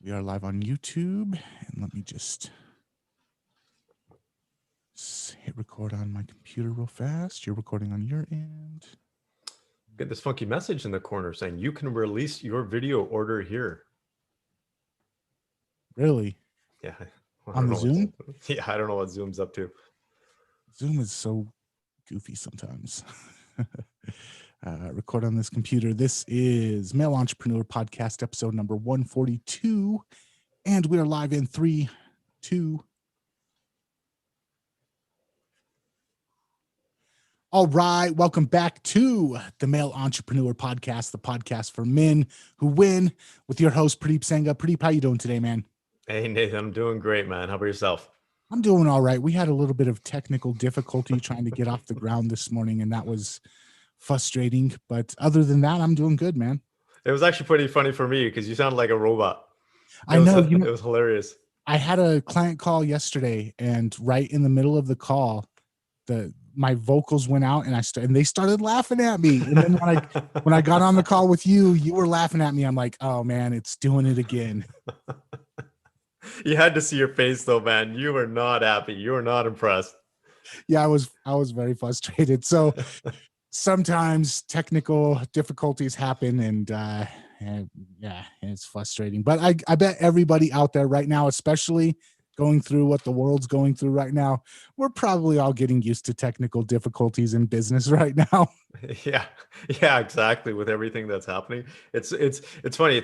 We are live on YouTube, and let me just hit record on my computer real fast. You're recording on your end. Get this funky message in the corner saying you can release your video order here. Really? Yeah. On the Zoom? I don't know what Zoom's up to. Zoom is so goofy sometimes. Record on this computer. This is Male Entrepreneur Podcast, episode number 142. And we are live in 3, 2. All right. Welcome back to the Male Entrepreneur Podcast, the podcast for men who win, with your host, Purdeep Sangha. Purdeep, how you doing today, man? Hey, Nathan, I'm doing great, man. How about yourself? I'm doing all right. We had a little bit of technical difficulty trying to get off the ground this morning, and that was frustrating. But other than that, I'm doing good, man. It was actually pretty funny for me because you sounded like a robot. I know. It was hilarious. I had a client call yesterday, and right in the middle of the call, my vocals went out, and they started laughing at me. And then when I got on the call with you, you were laughing at me. I'm like, oh man, it's doing it again. You had to see your face though, man. You were not happy. You were not impressed. Yeah, I was very frustrated. So sometimes technical difficulties happen, and yeah, it's frustrating. But I bet everybody out there right now, especially going through what the world's going through right now, we're probably all getting used to technical difficulties in business right now. Yeah, exactly. With everything that's happening, it's funny.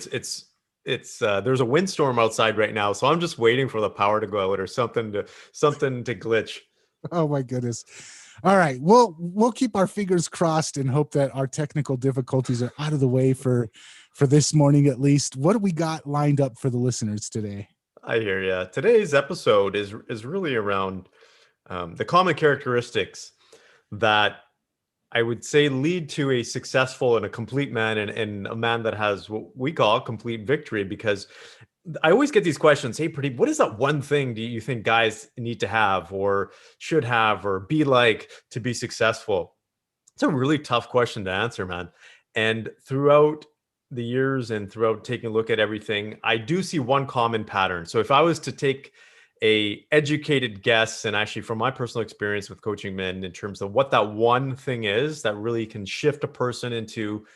It's there's a windstorm outside right now, so I'm just waiting for the power to go out or something to glitch. Oh my goodness. All right. We'll keep our fingers crossed and hope that our technical difficulties are out of the way for this morning at least. What do we got lined up for the listeners today? I hear you. Today's episode is really around the common characteristics that I would say lead to a successful and a complete man, and a man that has what we call complete victory. Because I always get these questions, hey, Pradeep, what is that one thing do you think guys need to have or should have or be like to be successful? It's a really tough question to answer, man. And throughout the years and throughout taking a look at everything, I do see one common pattern. So if I was to take a educated guess, and actually from my personal experience with coaching men, in terms of what that one thing is that really can shift a person into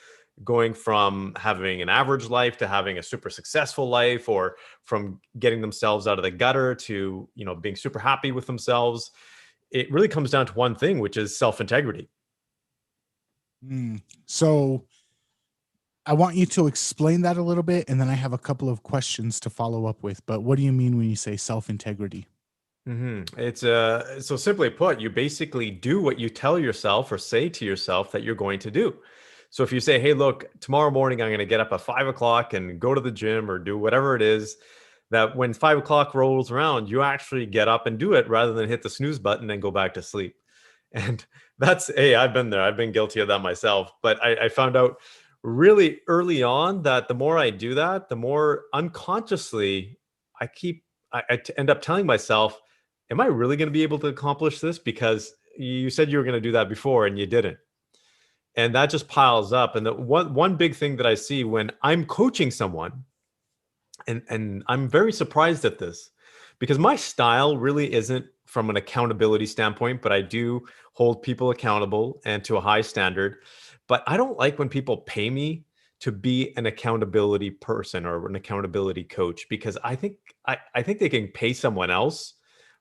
going from having an average life to having a super successful life, or from getting themselves out of the gutter to, being super happy with themselves, it really comes down to one thing, which is self-integrity. So I want you to explain that a little bit, and then I have a couple of questions to follow up with. But what do you mean when you say self-integrity? It's so simply put, you basically do what you tell yourself or say to yourself that you're going to do. So if you say, hey, look, tomorrow morning I'm going to get up at 5:00 and go to the gym or do whatever it is, that when 5:00 rolls around, you actually get up and do it rather than hit the snooze button and go back to sleep. And hey, I've been there. I've been guilty of that myself. But I found out really early on that the more I do that, the more unconsciously I end up telling myself, am I really going to be able to accomplish this? Because you said you were going to do that before and you didn't. And that just piles up. And the one big thing that I see when I'm coaching someone, and I'm very surprised at this, because my style really isn't from an accountability standpoint, but I do hold people accountable and to a high standard. But I don't like when people pay me to be an accountability person or an accountability coach, because I think they can pay someone else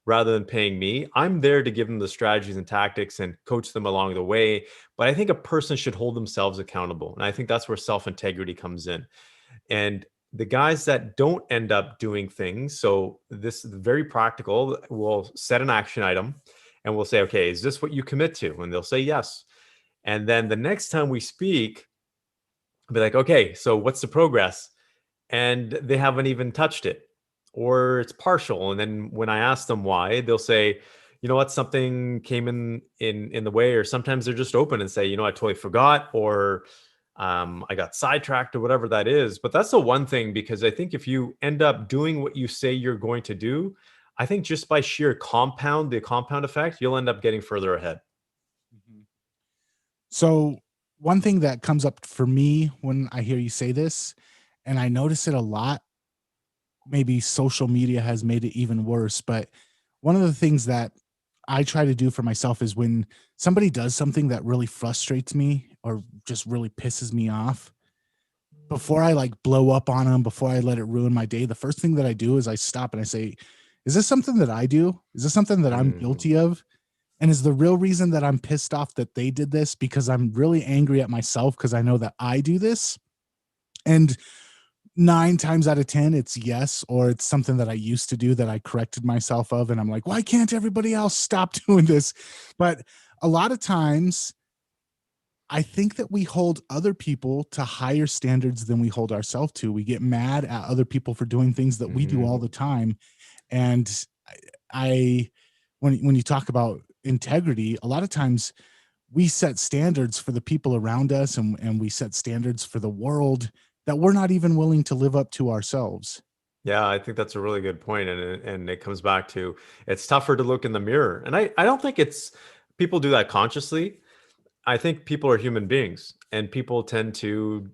rather than paying me. I'm there to give them the strategies and tactics and coach them along the way. But I think a person should hold themselves accountable. And I think that's where self-integrity comes in. And the guys that don't end up doing things, so this is very practical, we'll set an action item and we'll say, okay, is this what you commit to? And they'll say yes. And then the next time we speak, I'll be like, okay, so what's the progress? And they haven't even touched it, or it's partial. And then when I ask them why, they'll say, you know what, something came in the way, or sometimes they're just open and say, I totally forgot, or I got sidetracked, or whatever that is. But that's the one thing, because I think if you end up doing what you say you're going to do, I think just by sheer the compound effect, you'll end up getting further ahead. So one thing that comes up for me when I hear you say this, and I notice it a lot, maybe social media has made it even worse. But one of the things that I try to do for myself is when somebody does something that really frustrates me or just really pisses me off, before I like blow up on them, before I let it ruin my day, the first thing that I do is I stop and I say, is this something that I do? Is this something that I'm Mhm. guilty of? And is the real reason that I'm pissed off that they did this because I'm really angry at myself because I know that I do this? And 9 times out of 10, it's yes, or it's something that I used to do that I corrected myself of. And I'm like, why can't everybody else stop doing this? But a lot of times, I think that we hold other people to higher standards than we hold ourselves to. We get mad at other people for doing things that we do all Mhm. the time. And I when you talk about integrity, a lot of times we set standards for the people around us, and we set standards for the world that we're not even willing to live up to ourselves. Yeah, I think that's a really good point, and it comes back to it's tougher to look in the mirror, and I don't think it's people do that consciously. I think people are human beings, and people tend to,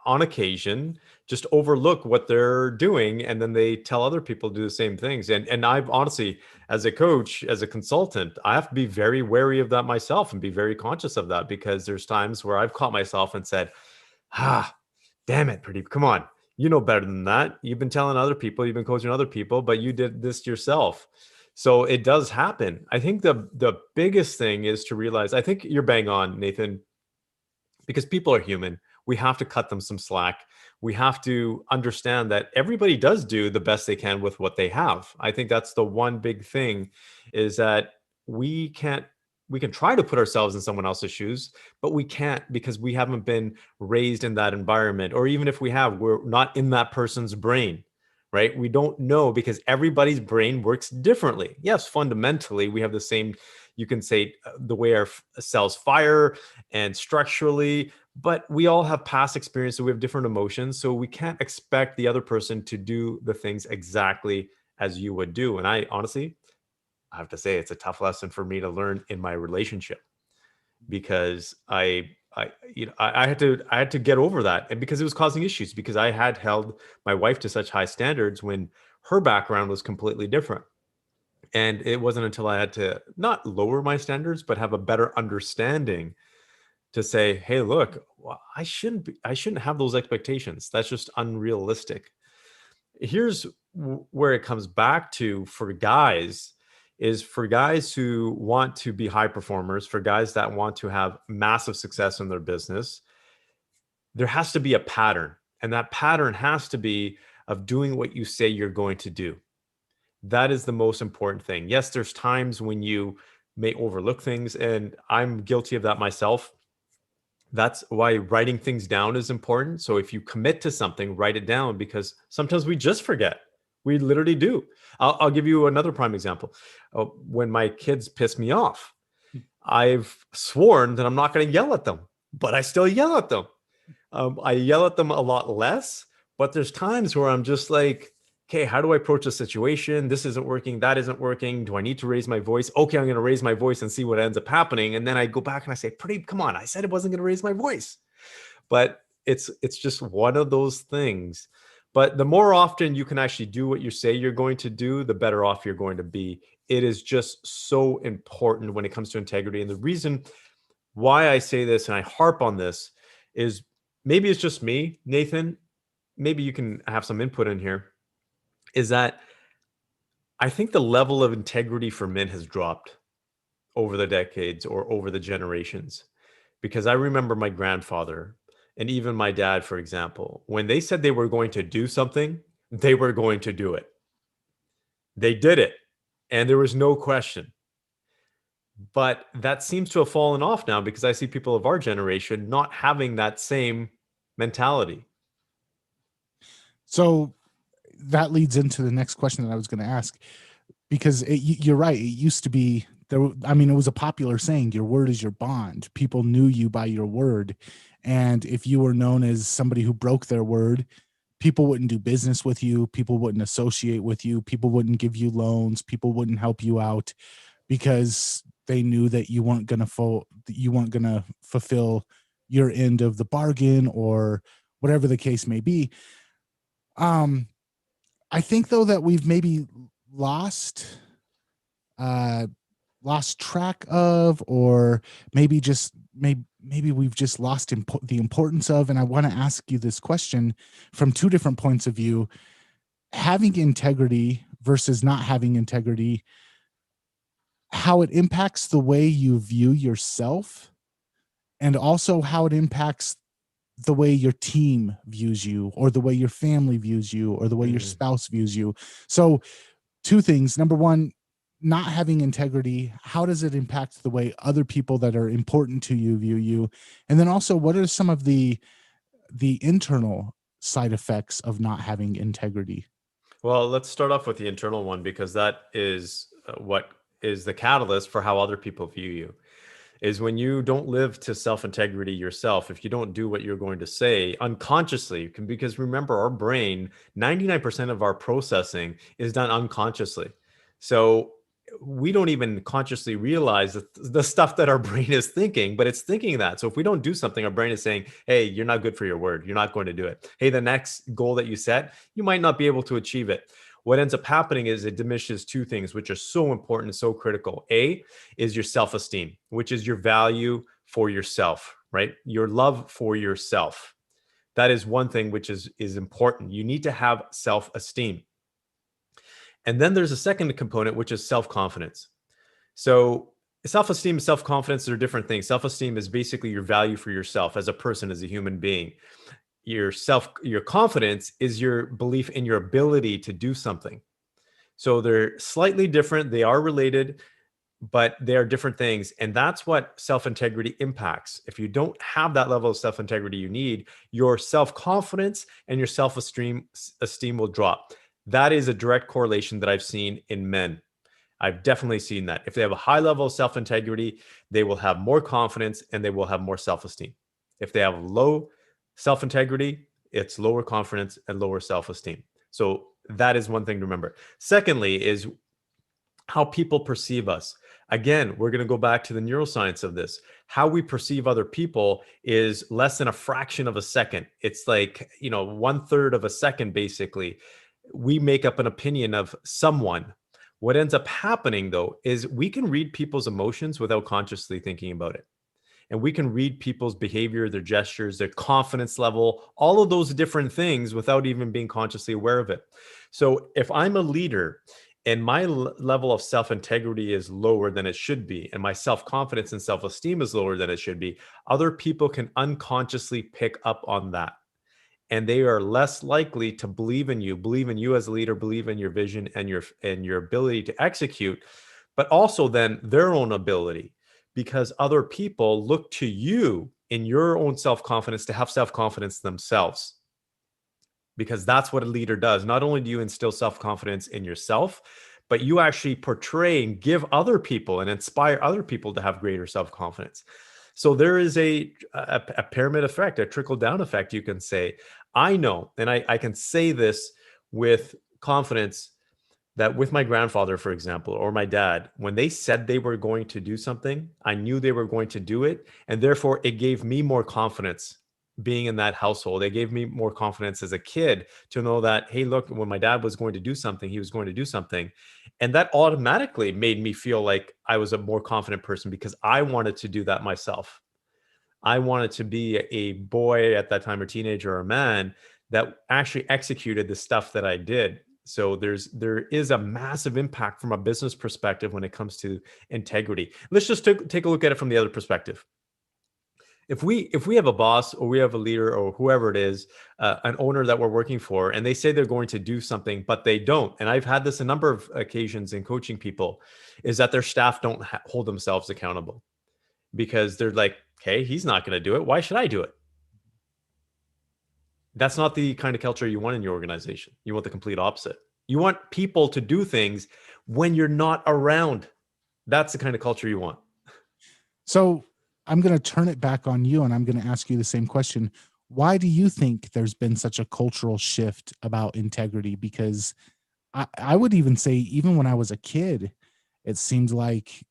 on occasion, just overlook what they're doing, and then they tell other people to do the same things. And I've honestly, as a coach, as a consultant, I have to be very wary of that myself and be very conscious of that because there's times where I've caught myself and said, "Ah, damn it, Pradeep, come on, you know better than that. You've been telling other people, you've been coaching other people, but you did this yourself." So it does happen. I think the biggest thing is to realize, I think you're bang on, Nathan, because people are human. We have to cut them some slack. We have to understand that everybody does do the best they can with what they have. I think that's the one big thing is that we can't we can try to put ourselves in someone else's shoes, but we can't because we haven't been raised in that environment. Or even if we have, we're not in that person's brain, right? We don't know because everybody's brain works differently. Yes, fundamentally, we have the same, you can say, the way our cells fire and structurally, but we all have past experiences. We have different emotions. So we can't expect the other person to do the things exactly as you would do. And I honestly, I have to say, it's a tough lesson for me to learn in my relationship because I had to get over that, and because it was causing issues because I had held my wife to such high standards when her background was completely different. And it wasn't until I had to not lower my standards, but have a better understanding to say, "Hey, look, I shouldn't have those expectations. That's just unrealistic." Here's where it comes back to for guys is for guys who want to be high performers, for guys that want to have massive success in their business, there has to be a pattern. And that pattern has to be of doing what you say you're going to do. That is the most important thing. Yes, there's times when you may overlook things, and I'm guilty of that myself. That's why writing things down is important. So if you commit to something, write it down because sometimes we just forget. We literally do. I'll give you another prime example. When my kids piss me off, I've sworn that I'm not going to yell at them, but I still yell at them. I yell at them a lot less, but there's times where I'm just like, okay, how do I approach a situation? This isn't working. That isn't working. Do I need to raise my voice? Okay, I'm going to raise my voice and see what ends up happening. And then I go back and I say, Pradeep, come on. I said it wasn't going to raise my voice. But it's just one of those things. But the more often you can actually do what you say you're going to do, the better off you're going to be. It is just so important when it comes to integrity. And the reason why I say this and I harp on this is maybe it's just me, Nathan. Maybe you can have some input in here. Is that I think the level of integrity for men has dropped over the decades or over the generations. Because I remember my grandfather and even my dad, for example, when they said they were going to do something, they were going to do it. They did it, and there was no question. But that seems to have fallen off now because I see people of our generation not having that same mentality. So that leads into the next question that I was going to ask, because you're right. It used to be there. I mean, it was a popular saying, your word is your bond. People knew you by your word. And if you were known as somebody who broke their word, people wouldn't do business with you. People wouldn't associate with you. People wouldn't give you loans. People wouldn't help you out because they knew that you weren't going to fulfill your end of the bargain or whatever the case may be. Um, I think though that we've maybe lost uh lost track of, or maybe we've just lost the importance of. And I want to ask you this question from two different points of view: having integrity versus not having integrity, how it impacts the way you view yourself, and also how it impacts the way your team views you, or the way your family views you, or the way your Mhm. spouse views you. So two things. Number one, not having integrity, how does it impact the way other people that are important to you view you? And then also, what are some of the internal side effects of not having integrity? Well, let's start off with the internal one because that is what is the catalyst for how other people view you. Is when you don't live to self integrity yourself, if you don't do what you're going to say unconsciously, because remember, our brain, 99% of our processing is done unconsciously. So we don't even consciously realize the stuff that our brain is thinking, but it's thinking that. So if we don't do something, our brain is saying, hey, you're not good for your word. You're not going to do it. Hey, the next goal that you set, you might not be able to achieve it. What ends up happening is it diminishes two things, which are so important and so critical. A is your self esteem, which is your value for yourself, right? Your love for yourself. That is one thing which is important. You need to have self esteem. And then there's a second component, which is self confidence. So, self esteem and self confidence are different things. Self esteem is basically your value for yourself as a person, as a human being. Your confidence is your belief in your ability to do something. So they're slightly different. They are related, but they are different things. And that's what self integrity impacts. If you don't have that level of self integrity you need, your self confidence and your self esteem will drop. That is a direct correlation that I've seen in men. I've definitely seen that. If they have a high level of self integrity, they will have more confidence and they will have more self esteem. If they have low self integrity, it's lower confidence and lower self esteem. So that is one thing to remember. Secondly, is how people perceive us. Again, we're going to go back to the neuroscience of this. How we perceive other people is less than a fraction of a second. It's like, 1/3 of a second, basically. We make up an opinion of someone. What ends up happening, though, is we can read people's emotions without consciously thinking about it. And we can read people's behavior, their gestures, their confidence level, all of those different things without even being consciously aware of it. So if I'm a leader and my level of self integrity is lower than it should be, and my self confidence and self esteem is lower than it should be, other people can unconsciously pick up on that. And they are less likely to believe in you as a leader, believe in your vision and your ability to execute, but also then their own ability, because other people look to you in your own self-confidence to have self-confidence themselves, because that's what a leader does. Not only do you instill self-confidence in yourself, but you actually portray and give other people and inspire other people to have greater self-confidence. So there is a pyramid effect, a trickle down effect, you can say. I know, and I can say this with confidence, that with my grandfather, for example, or my dad, when they said they were going to do something, I knew they were going to do it. And therefore, it gave me more confidence being in that household. It gave me more confidence as a kid to know that, hey, look, when my dad was going to do something, he was going to do something. And that automatically made me feel like I was a more confident person because I wanted to do that myself. I wanted to be a boy at that time, or teenager, or a man that actually executed the stuff that I did. So there is a massive impact from a business perspective when it comes to integrity. Let's just take a look at it from the other perspective. If we have a boss, or we have a leader, or whoever it is, an owner that we're working for, and they say they're going to do something but they don't, and I've had this a number of occasions in coaching people, is that their staff don't hold themselves accountable, because they're like, okay, he's not going to do it, why should I do it? That's not the kind of culture you want in your organization. You want the complete opposite. You want people to do things when you're not around. That's the kind of culture you want. So I'm going to turn it back on you, and I'm going to ask you the same question. Why do you think there's been such a cultural shift about integrity? Because I would even say, even when I was a kid, it seemed like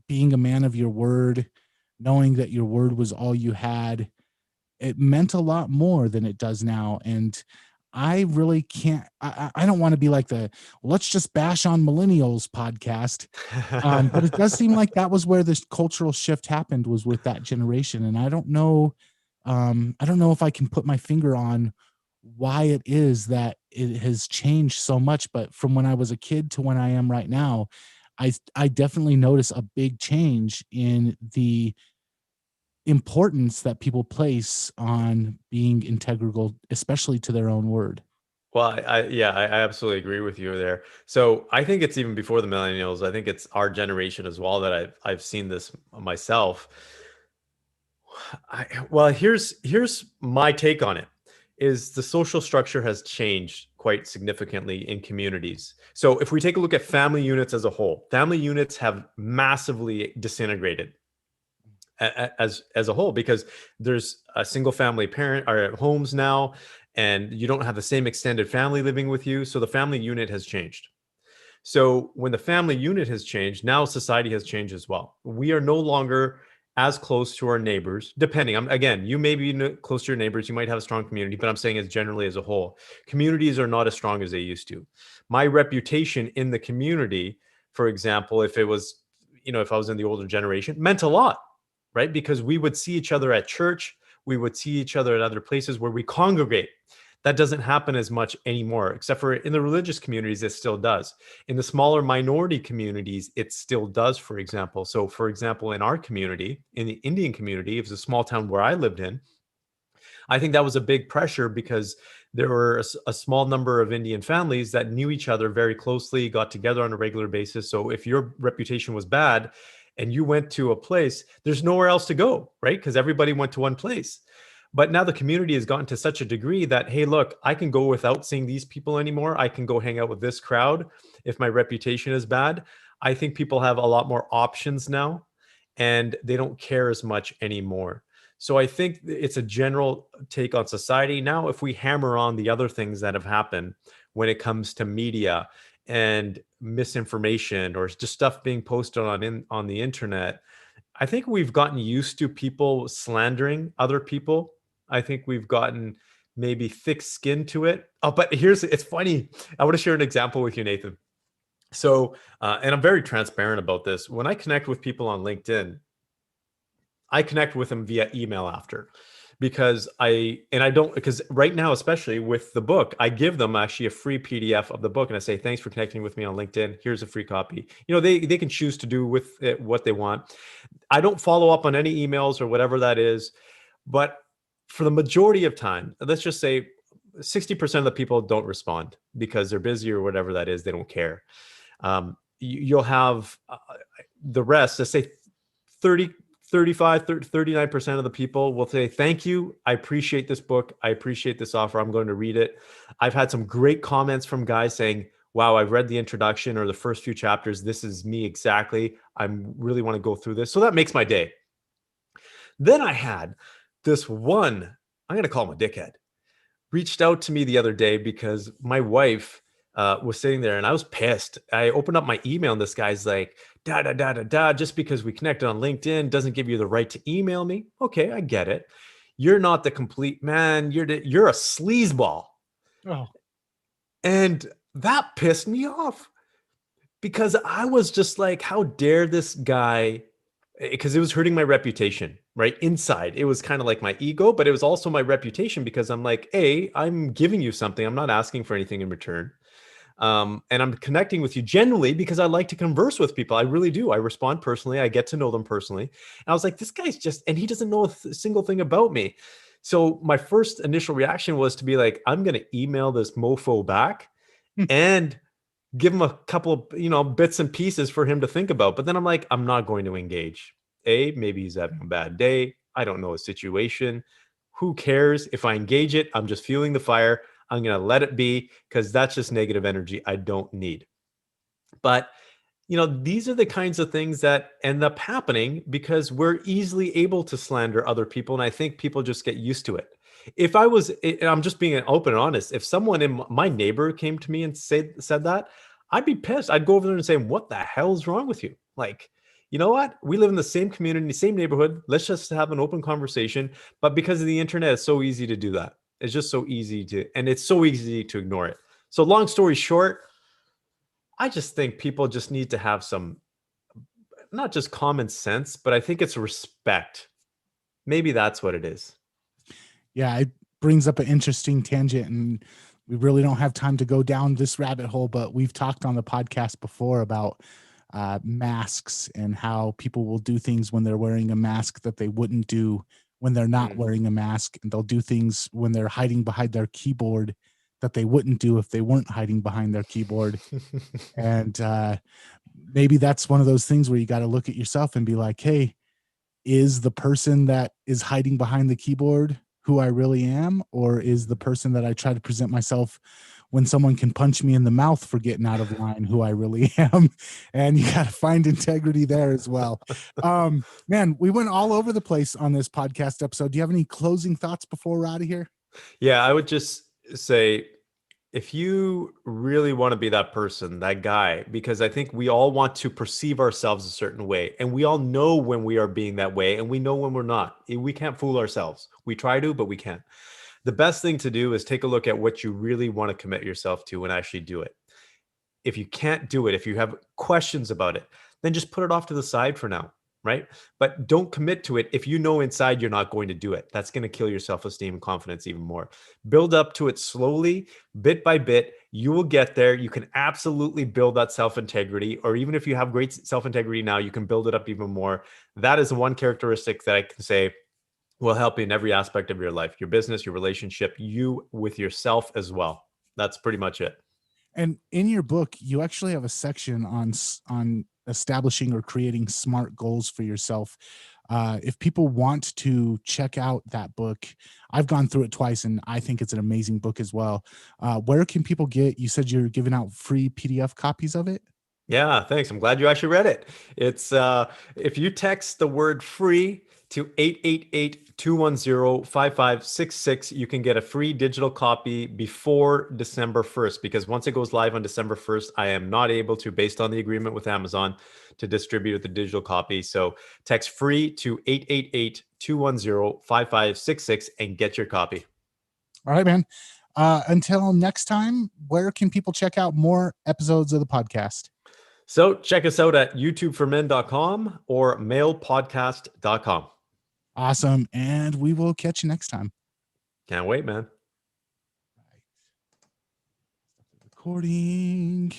being a man of your word, knowing that your word was all you had, it meant a lot more than it does now. And I really can't. I don't want to be like the let's just bash on millennials podcast. But it does seem like that was where this cultural shift happened, was with that generation. And I don't know. I don't know if I can put my finger on why it is that it has changed so much. But from when I was a kid to when I am right now, I definitely notice a big change in the importance that people place on being integral, especially to their own word. Well, yeah, I absolutely agree with you there. So I think it's even before the millennials. I think it's our generation as well that I've seen this myself. Well, here's my take on it. Is the social structure has changed quite significantly in communities. So if we take a look at family units as a whole, family units have massively disintegrated as a whole, because there's a single family parent or homes now, and you don't have the same extended family living with you, so the family unit has changed. So when the family unit has changed, now society has changed as well. We are no longer as close to our neighbors, depending. Again, you may be close to your neighbors, you might have a strong community, but I'm saying as generally as a whole, communities are not as strong as they used to. My reputation in the community, for example, if it was, if I was in the older generation, meant a lot, right? Because we would see each other at church, we would see each other at other places where we congregate. That doesn't happen as much anymore, except for in the religious communities, it still does. In the smaller minority communities, it still does, for example. So, for example, in our community, in the Indian community, it was a small town where I lived in. I think that was a big pressure because there were a small number of Indian families that knew each other very closely, got together on a regular basis. So if your reputation was bad and you went to a place, there's nowhere else to go, right? Because everybody went to one place. But now the community has gotten to such a degree that, hey, look, I can go without seeing these people anymore. I can go hang out with this crowd if my reputation is bad. I think people have a lot more options now, and they don't care as much anymore. So I think it's a general take on society. Now, if we hammer on the other things that have happened when it comes to media and misinformation or just stuff being posted on the internet, I think we've gotten used to people slandering other people. I think we've gotten maybe thick skin to it. Oh, but it's funny. I want to share an example with you, Nathan. So, and I'm very transparent about this. When I connect with people on LinkedIn, I connect with them via email after, because because right now, especially with the book, I give them actually a free PDF of the book, and I say, thanks for connecting with me on LinkedIn. Here's a free copy. They can choose to do with it what they want. I don't follow up on any emails or whatever that is, but for the majority of time, let's just say 60% of the people don't respond because they're busy or whatever that is. They don't care. You'll have the rest, let's say 30, 35, 39% of the people will say, thank you. I appreciate this book. I appreciate this offer. I'm going to read it. I've had some great comments from guys saying, wow, I've read the introduction or the first few chapters. This is me exactly. I really want to go through this. So that makes my day. Then I had this one, I'm going to call him a dickhead, reached out to me the other day because my wife was sitting there and I was pissed. I opened up my email and this guy's like, da da da da da. Just because we connected on LinkedIn doesn't give you the right to email me. Okay, I get it. You're not the complete man. You're a sleazeball. Oh, And that pissed me off because I was just like, how dare this guy? Because it was hurting my reputation, right? Inside, it was kind of like my ego, but it was also my reputation because I'm like, hey, I'm giving you something. I'm not asking for anything in return. And I'm connecting with you genuinely because I like to converse with people. I really do. I respond personally. I get to know them personally. And I was like, this guy's and he doesn't know a single thing about me. So my first initial reaction was to be like, I'm going to email this mofo back and give him a couple of, bits and pieces for him to think about. But then I'm like, I'm not going to engage. Maybe he's having a bad day. I don't know his situation. Who cares? If I engage it, I'm just fueling the fire. I'm going to let it be because that's just negative energy I don't need. But, these are the kinds of things that end up happening because we're easily able to slander other people. And I think people just get used to it. If I was, and I'm just being open and honest, if someone in my neighbor came to me and said that, I'd be pissed. I'd go over there and say, what the hell is wrong with you? Like, you know what? We live in the same community, same neighborhood. Let's just have an open conversation. But because of the internet, it's so easy to do that. It's just so easy and it's so easy to ignore it. So long story short, I just think people just need to have some, not just common sense, but I think it's respect. Maybe that's what it is. Yeah, it brings up an interesting tangent, and we really don't have time to go down this rabbit hole, but we've talked on the podcast before about masks and how people will do things when they're wearing a mask that they wouldn't do when they're not Mm. wearing a mask, and they'll do things when they're hiding behind their keyboard that they wouldn't do if they weren't hiding behind their keyboard. And maybe that's one of those things where you got to look at yourself and be like, hey, is the person that is hiding behind the keyboard who I really am? Or is the person that I try to present myself when someone can punch me in the mouth for getting out of line who I really am? And you got to find integrity there as well. Man, we went all over the place on this podcast episode. Do you have any closing thoughts before we're out of here? Yeah, I would just say, if you really want to be that person, that guy, because I think we all want to perceive ourselves a certain way, and we all know when we are being that way, and we know when we're not. We can't fool ourselves. We try to, but we can't. The best thing to do is take a look at what you really want to commit yourself to and actually do it. If you can't do it, if you have questions about it, then just put it off to the side for now, right? But don't commit to it if you know inside you're not going to do it. That's going to kill your self-esteem and confidence even more. Build up to it slowly, bit by bit. You will get there. You can absolutely build that self-integrity, or even if you have great self-integrity now, you can build it up even more. That is one characteristic that I can say will help you in every aspect of your life, your business, your relationship, you with yourself as well. That's pretty much it. And in your book, you actually have a section on establishing or creating SMART goals for yourself. If people want to check out that book, I've gone through it twice, and I think it's an amazing book as well. Where can people get? You said you're giving out free PDF copies of it. Yeah, thanks. I'm glad you actually read it. It's if you text the word free to 888-210-5566, you can get a free digital copy before December 1st, because once it goes live on December 1st, I am not able to, based on the agreement with Amazon, to distribute the digital copy. So text free to 888-210-5566 and get your copy. All right, man. Until next time, where can people check out more episodes of the podcast? So check us out at youtubeformen.com or mailpodcast.com. Awesome. And we will catch you next time. Can't wait, man. Recording.